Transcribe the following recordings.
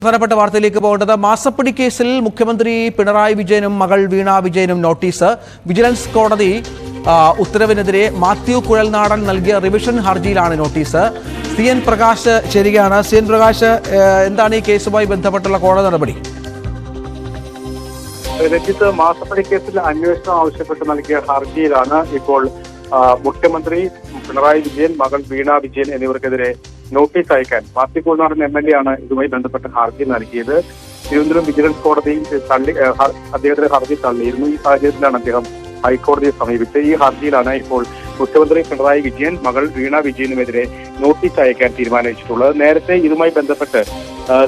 പ്രധാനപ്പെട്ട വാർത്തയിലേക്ക് പോകേണ്ടത് മാസപ്പടി കേസിൽ മുഖ്യമന്ത്രി പിണറായി വിജയനും മകൾ വീണ വിജയനും നോട്ടീസ്. വിജിലൻസ് കോടതി ഉത്തരവിനെതിരെ മാത്യു കുഴൽനാടൻ നൽകിയ റിവിഷൻ ഹർജിയിലാണ് നോട്ടീസ്. സി എൻ പ്രകാശ് ചേരുകയാണ്. സി എൻ പ്രകാശ്, എന്താണ് ഈ കേസുമായി ബന്ധപ്പെട്ടുള്ള കോടതി നടപടി? രഞ്ജിത്ത്, മാസപ്പടി കേസിൽ അന്വേഷണം ആവശ്യപ്പെട്ട് നൽകിയ ഹർജിയിലാണ് ഇപ്പോൾ മുഖ്യമന്ത്രി പിണറായി വിജയൻ, മകൾ വീണ വിജയൻ എന്നിവർക്കെതിരെ നോട്ടീസ് അയക്കാൻ മാത്യു കുഴൽനാടൻ MLA ആണ് ഇതുമായി ബന്ധപ്പെട്ട ഹർജി നൽകിയത്. തിരുവനന്തപുരം വിജിലൻസ് കോടതി അദ്ദേഹത്തിന്റെ ഹർജി തള്ളിയിരുന്നു. ഈ സാഹചര്യത്തിലാണ് അദ്ദേഹം ഹൈക്കോടതിയെ സമീപിച്ചത്. ഈ ഹർജിയിലാണ് ഇപ്പോൾ മുഖ്യമന്ത്രി പിണറായി വിജയൻ, മകൾ വീണ വിജയനുമെതിരെ നോട്ടീസ് അയക്കാൻ തീരുമാനിച്ചിട്ടുള്ളത്. നേരത്തെ ഇതുമായി ബന്ധപ്പെട്ട്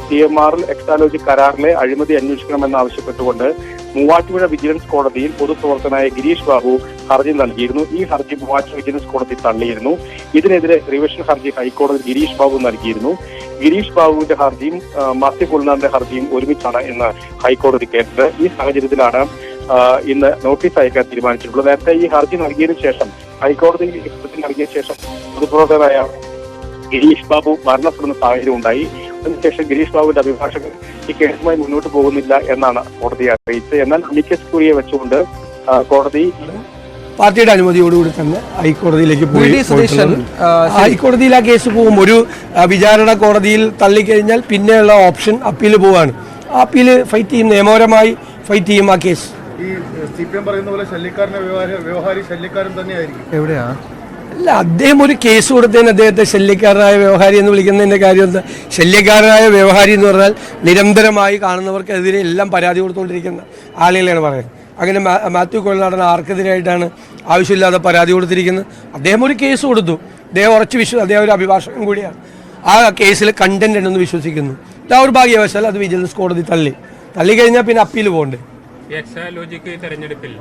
CMR എക്സാലോജി കരാറിലെ അഴിമതി അന്വേഷിക്കണമെന്നാവശ്യപ്പെട്ടുകൊണ്ട് മൂവാറ്റുപുഴ വിജിലൻസ് കോടതിയിൽ പൊതുപ്രവർത്തകനായ ഗിരീഷ് ബാബു ഹർജി നൽകിയിരുന്നു. ഈ ഹർജി മൂവാറ്റുപുഴ വിജിലൻസ് കോടതി തള്ളിയിരുന്നു. ഇതിനെതിരെ റിവിഷൻ ഹർജി ഹൈക്കോടതി ഗിരീഷ് ബാബു നൽകിയിരുന്നു. ഗിരീഷ് ബാബുവിന്റെ ഹർജിയും മാത്യു കുഴൽനാടന്റെ ഹർജിയും ഒരുമിച്ചാണ് ഇന്ന് ഹൈക്കോടതി കേട്ടത്. ഈ സാഹചര്യത്തിലാണ് ഇന്ന് നോട്ടീസ് അയക്കാൻ തീരുമാനിച്ചിട്ടുള്ളത്. നേരത്തെ ഈ ഹർജി നൽകിയതിനു ശേഷം ഹൈക്കോടതി നൽകിയ ശേഷം പൊതുപ്രവർത്തകനായ ഗിരീഷ് ബാബു മരണപ്പെടുന്ന സാഹചര്യം ഉണ്ടായി. അതിനുശേഷം ഗിരീഷ് ബാബുവിന്റെ അഭിഭാഷകൻ ഈ കേസുമായി മുന്നോട്ട് പോകുന്നില്ല എന്നാണ് കോടതിയെ അറിയിച്ചത്. എന്നാൽ അമിക്കസ് ക്യൂറിയെ വെച്ചുകൊണ്ട് കോടതി പാർട്ടിയുടെ അനുമതിയോടുകൂടി തന്നെ ഹൈക്കോടതിയിലേക്ക് പോയി. ഹൈക്കോടതിയിൽ ആ കേസ് പോകും. ഒരു വിചാരണ കോടതിയിൽ തള്ളിക്കഴിഞ്ഞാൽ പിന്നെയുള്ള ഓപ്ഷൻ അപ്പീൽ പോവാണ്. ആ അപ്പീൽ ഫൈറ്റ് ചെയ്യും, നിയമപരമായി ഫൈറ്റ് ചെയ്യും ആ കേസ്. ഈ CPM പറയുന്ന പോലെ ശല്യക്കാരന്റെ വ്യവഹാരി ശല്യക്കാരൻ തന്നെയായിരിക്കും. എവിടെയാ? അല്ല, അദ്ദേഹം ഒരു കേസ് കൊടുത്തതിന് അദ്ദേഹത്തെ ശല്യക്കാരനായ വ്യവഹാരി എന്ന് വിളിക്കുന്നതിന്റെ കാര്യം എന്താ? ശല്യക്കാരനായ വ്യവഹാരി എന്ന് പറഞ്ഞാൽ നിരന്തരമായി കാണുന്നവർക്കെതിരെ എല്ലാം പരാതി കൊടുത്തുകൊണ്ടിരിക്കുന്ന ആളുകളെയാണ് പറയുന്നത്. അങ്ങനെ മാത്യു കുഴൽനാടൻ ആർക്കെതിരായിട്ടാണ് ആവശ്യമില്ലാതെ പരാതി കൊടുത്തിരിക്കുന്നത്? അദ്ദേഹം ഒരു കേസ് കൊടുത്തു. അദ്ദേഹം അദ്ദേഹം ഒരു അഭിഭാഷകൻ കൂടിയാണ്. ആ കേസിൽ കണ്ടന്റ് ഉണ്ടെന്ന് വിശ്വസിക്കുന്നു. ദൗർഭാഗ്യവശാൽ അത് വിജിലൻസ് കോടതി തള്ളിക്കഴിഞ്ഞാൽ പിന്നെ അപ്പീൽ പോകണ്ടേ? തെരഞ്ഞെടുപ്പിൽ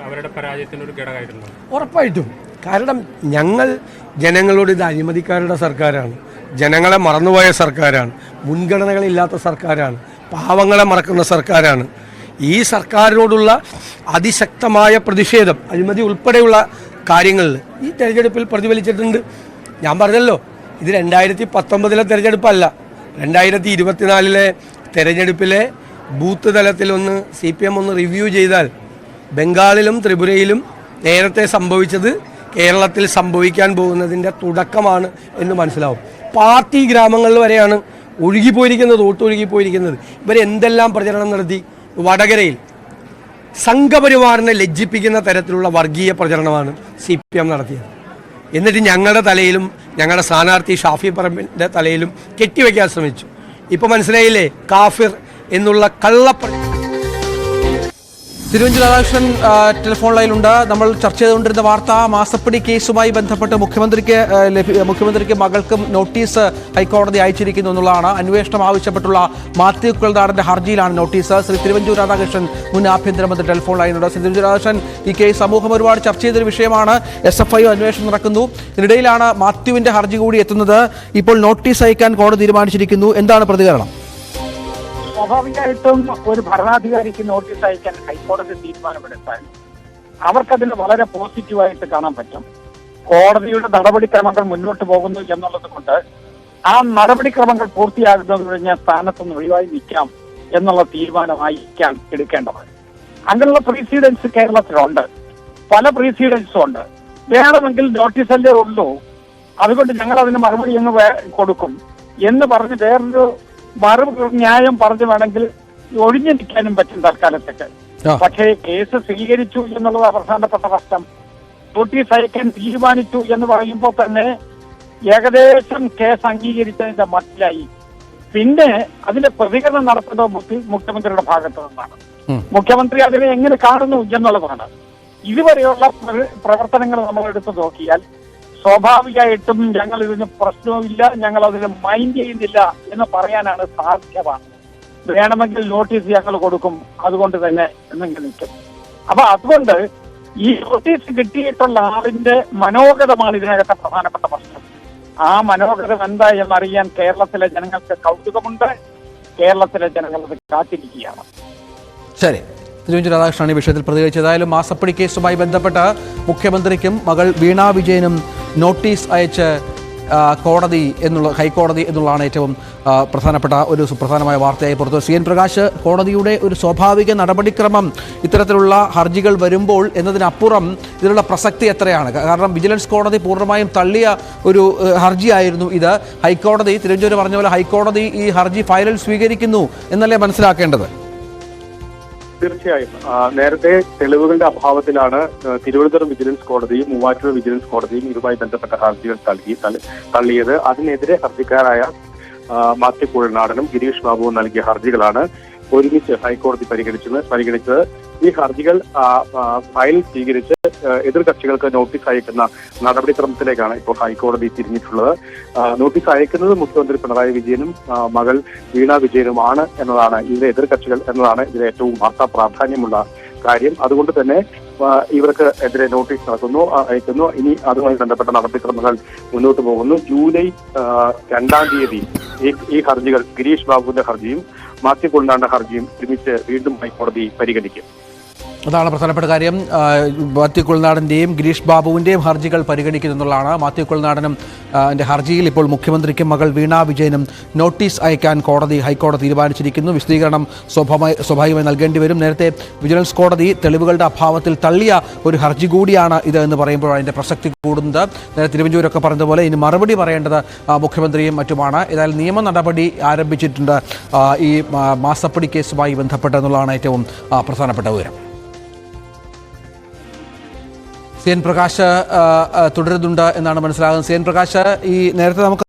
അവരുടെ പരാജയത്തിനൊരു ഘടകമായിരുന്നു ഉറപ്പായിട്ടും. കാരണം ഞങ്ങൾ ജനങ്ങളോട് ഇത് അഴിമതിക്കാരുടെ സർക്കാരാണ്, ജനങ്ങളെ മറന്നുപോയ സർക്കാരാണ്, മുൻഗണനകളില്ലാത്ത സർക്കാരാണ്, പാവങ്ങളെ മറക്കുന്ന സർക്കാരാണ്. ഈ സർക്കാരിനോടുള്ള അതിശക്തമായ പ്രതിഷേധം അഴിമതി ഉൾപ്പെടെയുള്ള കാര്യങ്ങളിൽ ഈ തെരഞ്ഞെടുപ്പിൽ പ്രതിഫലിച്ചിട്ടുണ്ട്. ഞാൻ പറഞ്ഞല്ലോ, ഇത് 2019 തെരഞ്ഞെടുപ്പല്ല, 2024 തെരഞ്ഞെടുപ്പിലെ ബൂത്ത് തലത്തിൽ CPM റിവ്യൂ ചെയ്താൽ ബംഗാളിലും ത്രിപുരയിലും നേരത്തെ സംഭവിച്ചത് കേരളത്തിൽ സംഭവിക്കാൻ പോകുന്നതിൻ്റെ തുടക്കമാണ് എന്ന് മനസ്സിലാവും. പാർട്ടി ഗ്രാമങ്ങളിൽ വരെയാണ് ഒഴുകിപ്പോയിരിക്കുന്നത്. ഇവരെന്തെല്ലാം പ്രചരണം നടത്തി? വടകരയിൽ സംഘപരിവാറിനെ ലജ്ജിപ്പിക്കുന്ന തരത്തിലുള്ള വർഗീയ പ്രചരണമാണ് CPM നടത്തിയത്. എന്നിട്ട് ഞങ്ങളുടെ തലയിലും ഞങ്ങളുടെ സ്ഥാനാർത്ഥി ഷാഫി പറമ്പിൻ്റെ തലയിലും കെട്ടിവെക്കാൻ ശ്രമിച്ചു. ഇപ്പോൾ മനസ്സിലായില്ലേ കാഫിർ എന്നുള്ള കള്ളപ്പണി. തിരുവഞ്ചൂർ രാധാകൃഷ്ണൻ ടെലിഫോൺ ലൈനിലുണ്ട്. നമ്മൾ ചർച്ച ചെയ്തുകൊണ്ടിരുന്ന വാർത്ത മാസപ്പടി കേസുമായി ബന്ധപ്പെട്ട് മുഖ്യമന്ത്രിക്ക് മകൾക്കും നോട്ടീസ് ഹൈക്കോടതി അയച്ചിരിക്കുന്നു എന്നുള്ളതാണ്. അന്വേഷണം ആവശ്യപ്പെട്ടുള്ള മാത്യു കുഴൽനാടന്റെ ഹർജിയിലാണ് നോട്ടീസ്. ശ്രീ തിരുവഞ്ചൂർ രാധാകൃഷ്ണൻ, മുൻ ആഭ്യന്തരമന്ത്രി, ടെലിഫോൺ ലൈനിലുണ്ട്. ശ്രീ തിരുവഞ്ചൂർ രാധാകൃഷ്ണൻ, ഈ കേസ് സമൂഹം ഒരുപാട് ചർച്ച ചെയ്തൊരു വിഷയമാണ്. SFI അന്വേഷണം നടക്കുന്നു. ഇതിനിടയിലാണ് മാത്യുവിന്റെ ഹർജി കൂടി എത്തുന്നത്. ഇപ്പോൾ നോട്ടീസ് അയക്കാൻ കോടതി തീരുമാനിച്ചിരിക്കുന്നു. എന്താണ് പ്രതികരണം? സ്വാഭാവികമായിട്ടും ഒരു ഭരണാധികാരിക്ക് നോട്ടീസ് അയക്കാൻ ഹൈക്കോടതി തീരുമാനമെടുത്താൽ അവർക്കതിന് വളരെ പോസിറ്റീവായിട്ട് കാണാൻ പറ്റും. കോടതിയുടെ നടപടിക്രമങ്ങൾ മുന്നോട്ട് പോകുന്നു എന്നുള്ളത് കൊണ്ട് ആ നടപടിക്രമങ്ങൾ പൂർത്തിയാകുന്നത് കഴിഞ്ഞ സ്ഥാനത്തുനിന്ന് ഒഴിവായി നിൽക്കാം എന്നുള്ള തീരുമാനമായിരിക്കാം എടുക്കേണ്ടത്. അങ്ങനെയുള്ള പ്രീസിഡൻസ് കേരളത്തിലുണ്ട്, പല പ്രീസിഡൻസും ഉണ്ട്. വേണമെങ്കിൽ നോട്ടീസല്ലേ ഉള്ളൂ, അതുകൊണ്ട് ഞങ്ങൾ അതിന് മറുപടി അങ്ങ് കൊടുക്കും എന്ന് പറഞ്ഞ് വേറൊരു ന്യായം പറഞ്ഞു വേണമെങ്കിൽ ഒഴിഞ്ഞു നിൽക്കാനും പറ്റും തൽക്കാലത്തേക്ക്. പക്ഷേ കേസ് സ്വീകരിച്ചു എന്നുള്ളത് പ്രധാനപ്പെട്ട പ്രശ്നം. നോട്ടീസ് അയക്കാൻ തീരുമാനിച്ചു എന്ന് പറയുമ്പോൾ തന്നെ ഏകദേശം കേസ് അംഗീകരിച്ചതിന്റെ മട്ടിലായി. പിന്നെ അതിന്റെ പ്രതികരണം നടത്തുന്നത് മുഖ്യമന്ത്രിയുടെ ഭാഗത്തു നിന്നാണ്. മുഖ്യമന്ത്രി അതിനെ എങ്ങനെ കാണുന്നു എന്നുള്ളതാണ്. ഇതുവരെയുള്ള പ്രവർത്തനങ്ങൾ നമ്മൾ എടുത്തു നോക്കിയാൽ സ്വാഭാവികമായിട്ടും ഞങ്ങൾ ഇതിന് പ്രശ്നവുമില്ല, ഞങ്ങൾ അതിന് മൈൻഡ് ചെയ്യുന്നില്ല എന്ന് പറയാനാണ് സാധ്യത. വേണമെങ്കിൽ നോട്ടീസ് ഞങ്ങൾ കൊടുക്കും, അതുകൊണ്ട് തന്നെ എന്നെങ്കിലും നിൽക്കും. അപ്പൊ അതുകൊണ്ട് ഈ നോട്ടീസ് കിട്ടിയിട്ടുള്ള ആളിന്റെ മനോഗതമാണ് ഇതിനകത്തെ പ്രധാനപ്പെട്ട പ്രശ്നം. ആ മനോഗതം എന്താ എന്നറിയാൻ കേരളത്തിലെ ജനങ്ങൾക്ക് കൗതുകമുണ്ട്. കേരളത്തിലെ ജനങ്ങൾ അത് കാത്തിരിക്കുകയാണ്. ശരി, തിരുവഞ്ചൂർ രാധാകൃഷ്ണൻ ഈ വിഷയത്തിൽ പ്രതികരിച്ചത്. ഏതായാലും മാസപ്പടി കേസുമായി ബന്ധപ്പെട്ട് മുഖ്യമന്ത്രിക്കും മകൾ വീണ വിജയനും നോട്ടീസ് അയച്ച് കോടതി ഹൈക്കോടതി എന്നുള്ളതാണ് ഏറ്റവും പ്രധാനപ്പെട്ട ഒരു സുപ്രധാനമായ വാർത്തയായി പുറത്തു. CN പ്രകാശ്, കോടതിയുടെ ഒരു സ്വാഭാവിക നടപടിക്രമം ഇത്തരത്തിലുള്ള ഹർജികൾ വരുമ്പോൾ എന്നതിനപ്പുറം ഇതിനുള്ള പ്രസക്തി എത്രയാണ്? കാരണം വിജിലൻസ് കോടതി പൂർണ്ണമായും തള്ളിയ ഒരു ഹർജിയായിരുന്നു ഇത്. ഹൈക്കോടതി, തിരുവഞ്ചൂർ പറഞ്ഞ പോലെ ഹൈക്കോടതി ഈ ഹർജി ഫയലിൽ സ്വീകരിക്കുന്നു എന്നല്ലേ മനസ്സിലാക്കേണ്ടത്? തീർച്ചയായും നേരത്തെ തെളിവുകളുടെ അഭാവത്തിലാണ് തിരുവനന്തപുരം വിജിലൻസ് കോടതിയും മൂവാറ്റുപുഴ വിജിലൻസ് കോടതിയും ഇതുമായി ബന്ധപ്പെട്ട ഹർജികൾ തള്ളിയത്. അതിനെതിരെ ഹർജിക്കാരായ മാത്യു കുഴൽനാടനും ഗിരീഷ് ബാബുവും നൽകിയ ഹർജികളാണ് ഒരുമിച്ച് ഹൈക്കോടതി പരിഗണിച്ചത്. ഈ ഹർജികൾ ഫയൽ സ്വീകരിച്ച് എതിർകക്ഷികൾക്ക് നോട്ടീസ് അയക്കുന്ന നടപടിക്രമത്തിലേക്കാണ് ഇപ്പോൾ ഹൈക്കോടതി തിരിഞ്ഞിട്ടുള്ളത്. നോട്ടീസ് അയക്കുന്നത് മുഖ്യമന്ത്രി പിണറായി വിജയനും മകൾ വീണ വിജയനുമാണ് എന്നതാണ് ഇതിലെ എതിർകക്ഷികൾ എന്നതാണ് ഇതിലെ ഏറ്റവും വാർത്താ പ്രാധാന്യമുള്ള കാര്യം. അതുകൊണ്ട് തന്നെ ഇവർക്ക് എതിരെ നോട്ടീസ് അയക്കുന്നു. ഇനി അതുമായി ബന്ധപ്പെട്ട നടപടിക്രമങ്ങൾ മുന്നോട്ട് പോകുന്നു. ജൂലൈ 2-ാം തീയതി ഈ ഹർജികൾ, ഗിരീഷ് ബാബുവിന്റെ ഹർജിയും മാത്യു കുഴൽനാടന്റെ ഹർജിയും ഒരുമിച്ച് വീണ്ടും ഹൈക്കോടതി പരിഗണിക്കും. അതാണ് പ്രധാനപ്പെട്ട കാര്യം. മാത്യു കുഴൽനാടൻ്റെയും ഗിരീഷ് ബാബുവിൻ്റെയും ഹർജികൾ പരിഗണിക്കുന്നുള്ളതാണ്. മാത്യു കുഴൽനാടനും ഹർജിയിൽ ഇപ്പോൾ മുഖ്യമന്ത്രിക്കും മകൾ വീണ വിജയനും നോട്ടീസ് അയക്കാൻ ഹൈക്കോടതി തീരുമാനിച്ചിരിക്കുന്നു. വിശദീകരണം സ്വാഭാവികമായി നൽകേണ്ടി വരും. നേരത്തെ വിജിലൻസ് കോടതി തെളിവുകളുടെ അഭാവത്തിൽ തള്ളിയ ഒരു ഹർജി കൂടിയാണ് ഇത് എന്ന് പറയുമ്പോൾ അതിൻ്റെ പ്രസക്തി കൂടുന്നത്. തിരുവഞ്ചൂരൊക്കെ പറഞ്ഞതുപോലെ ഇനി മറുപടി പറയേണ്ടത് മുഖ്യമന്ത്രിയും മറ്റുമാണ്. ഏതായാലും നിയമ നടപടി ആരംഭിച്ചിട്ടുണ്ട് ഈ മാസപ്പടി കേസുമായി ബന്ധപ്പെട്ടെന്നുള്ളതാണ് ഏറ്റവും പ്രധാനപ്പെട്ട വിവരം. CN പ്രകാശ് തുടരുന്നുണ്ട് എന്നാണ് മനസ്സിലാകുന്നത്. CN പ്രകാശ്, ഈ നേരത്തെ നമുക്ക്